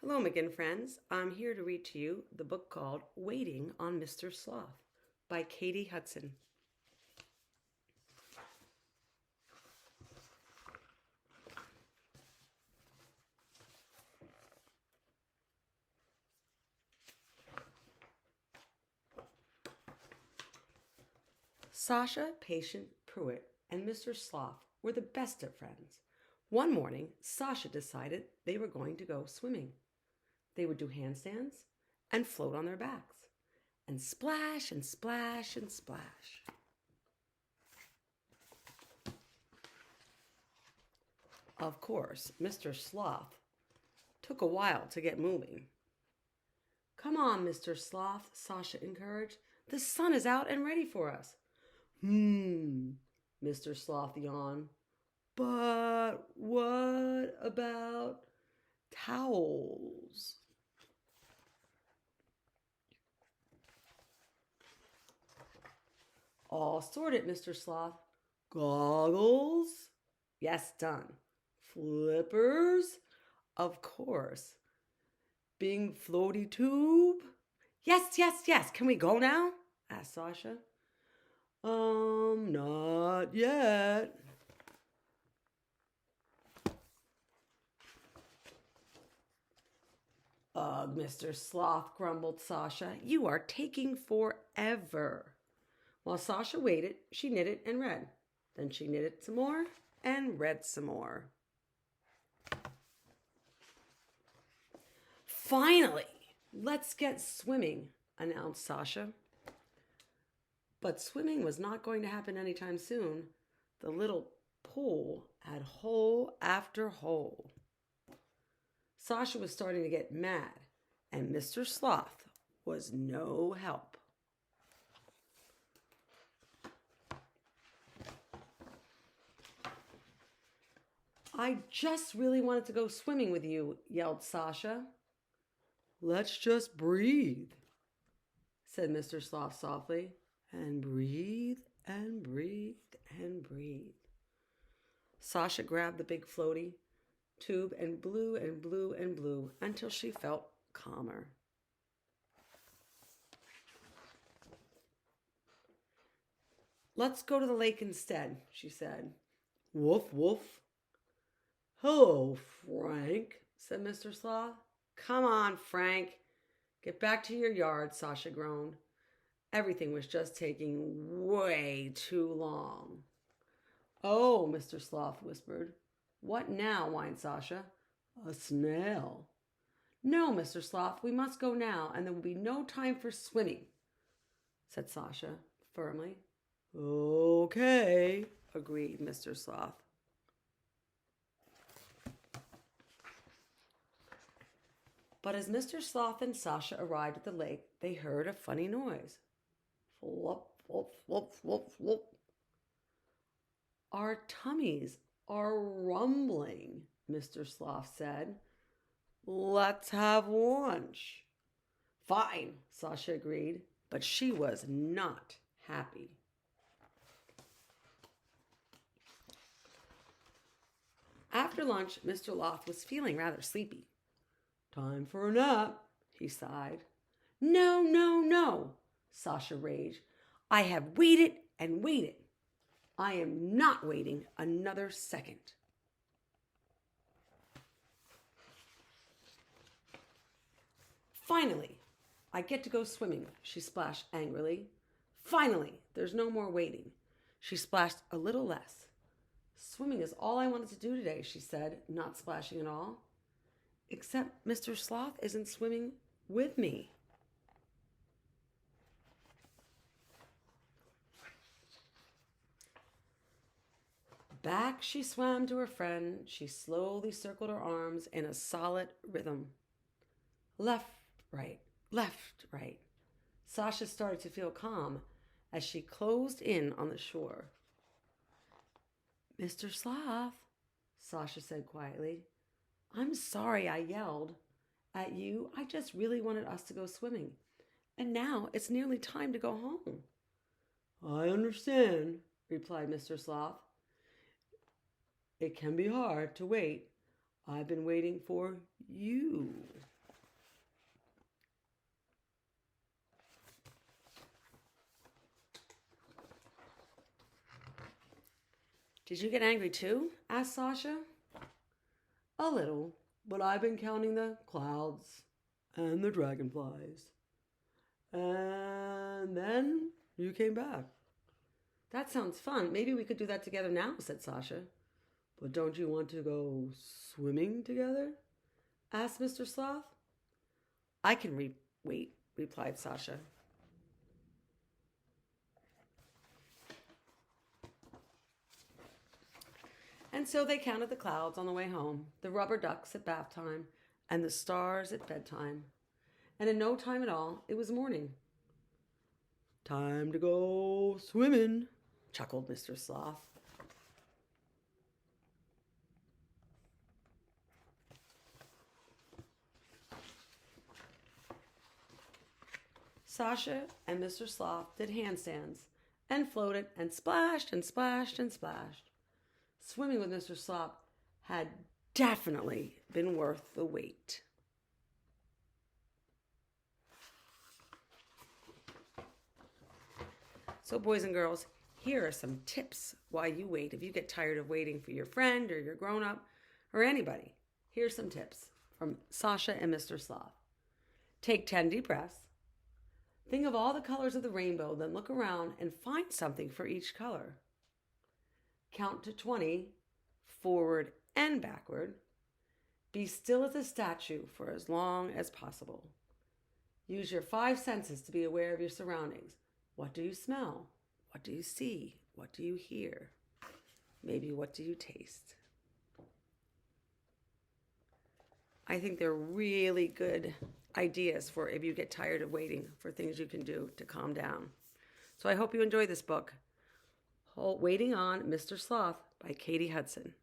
Hello, McGinn friends. I'm here to read to you the book called Waiting on Mr. Sloth by Katie Hudson. Sasha, Patient Pruitt, and Mr. Sloth were the best of friends. One morning, Sasha decided they were going to go swimming. They would do handstands and float on their backs and splash and splash and splash. Of course, Mr. Sloth took a while to get moving. Come on, Mr. Sloth, Sasha encouraged. The sun is out and ready for us. Mr. Sloth yawned. But what about towels? All sorted, Mr. Sloth. Goggles? Yes, done. Flippers? Of course. Big floaty tube? Yes, yes, yes. Can we go now? Asked Sasha. Not yet. Ugh, Mr. Sloth, grumbled Sasha. You are taking forever. While Sasha waited, she knitted and read. Then she knitted some more and read some more. Finally, let's get swimming, announced Sasha. But swimming was not going to happen anytime soon. The little pool had hole after hole. Sasha was starting to get mad, and Mr. Sloth was no help. I just really wanted to go swimming with you, yelled Sasha. Let's just breathe, said Mr. Sloth softly. And breathe and breathe and breathe. Sasha grabbed the big floaty tube and blew and blew and blew until she felt calmer. Let's go to the lake instead, she said. Woof, woof. Hello, Frank, said Mr. Sloth. Come on, Frank. Get back to your yard, Sasha groaned. Everything was just taking way too long. Oh, Mr. Sloth whispered. What now? Whined Sasha. A snail. No, Mr. Sloth, we must go now, and there will be no time for swimming, said Sasha firmly. Okay, agreed Mr. Sloth. But as Mr. Sloth and Sasha arrived at the lake, they heard a funny noise. Flop, flop, flop, flop, flop. Our tummies are rumbling, Mr. Sloth said. Let's have lunch. Fine, Sasha agreed, but she was not happy. After lunch, Mr. Sloth was feeling rather sleepy. Time for a nap, he sighed. No, no, no, Sasha raged. I have waited and waited. I am not waiting another second. Finally, I get to go swimming, she splashed angrily. Finally, there's no more waiting. She splashed a little less. Swimming is all I wanted to do today, she said, not splashing at all. Except Mr. Sloth isn't swimming with me. Back she swam to her friend. She slowly circled her arms in a solid rhythm. Left, right, left, right. Sasha started to feel calm as she closed in on the shore. Mr. Sloth, Sasha said quietly, I'm sorry I yelled at you. I just really wanted us to go swimming. And now it's nearly time to go home. I understand, replied Mr. Sloth. It can be hard to wait. I've been waiting for you. Did you get angry too? Asked Sasha. A little, but I've been counting the clouds and the dragonflies. And then you came back. That sounds fun. Maybe we could do that together now, said Sasha. But don't you want to go swimming together? Asked Mr. Sloth. I can wait, replied Sasha. And so they counted the clouds on the way home, the rubber ducks at bath time, and the stars at bedtime. And in no time at all, it was morning. Time to go swimming, chuckled Mr. Sloth. Sasha and Mr. Sloth did handstands and floated and splashed and splashed and splashed. Swimming with Mr. Sloth had definitely been worth the wait. So, boys and girls, here are some tips while you wait. If you get tired of waiting for your friend or your grown-up or anybody, here's some tips from Sasha and Mr. Sloth. Take 10 deep breaths. Think of all the colors of the rainbow, then look around and find something for each color. Count to 20, forward and backward. Be still as a statue for as long as possible. Use your 5 senses to be aware of your surroundings. What do you smell? What do you see? What do you hear? Maybe what do you taste? I think they're really good ideas for if you get tired of waiting, for things you can do to calm down. So I hope you enjoy this book, Waiting on Mr. Sloth by Katie Hudson.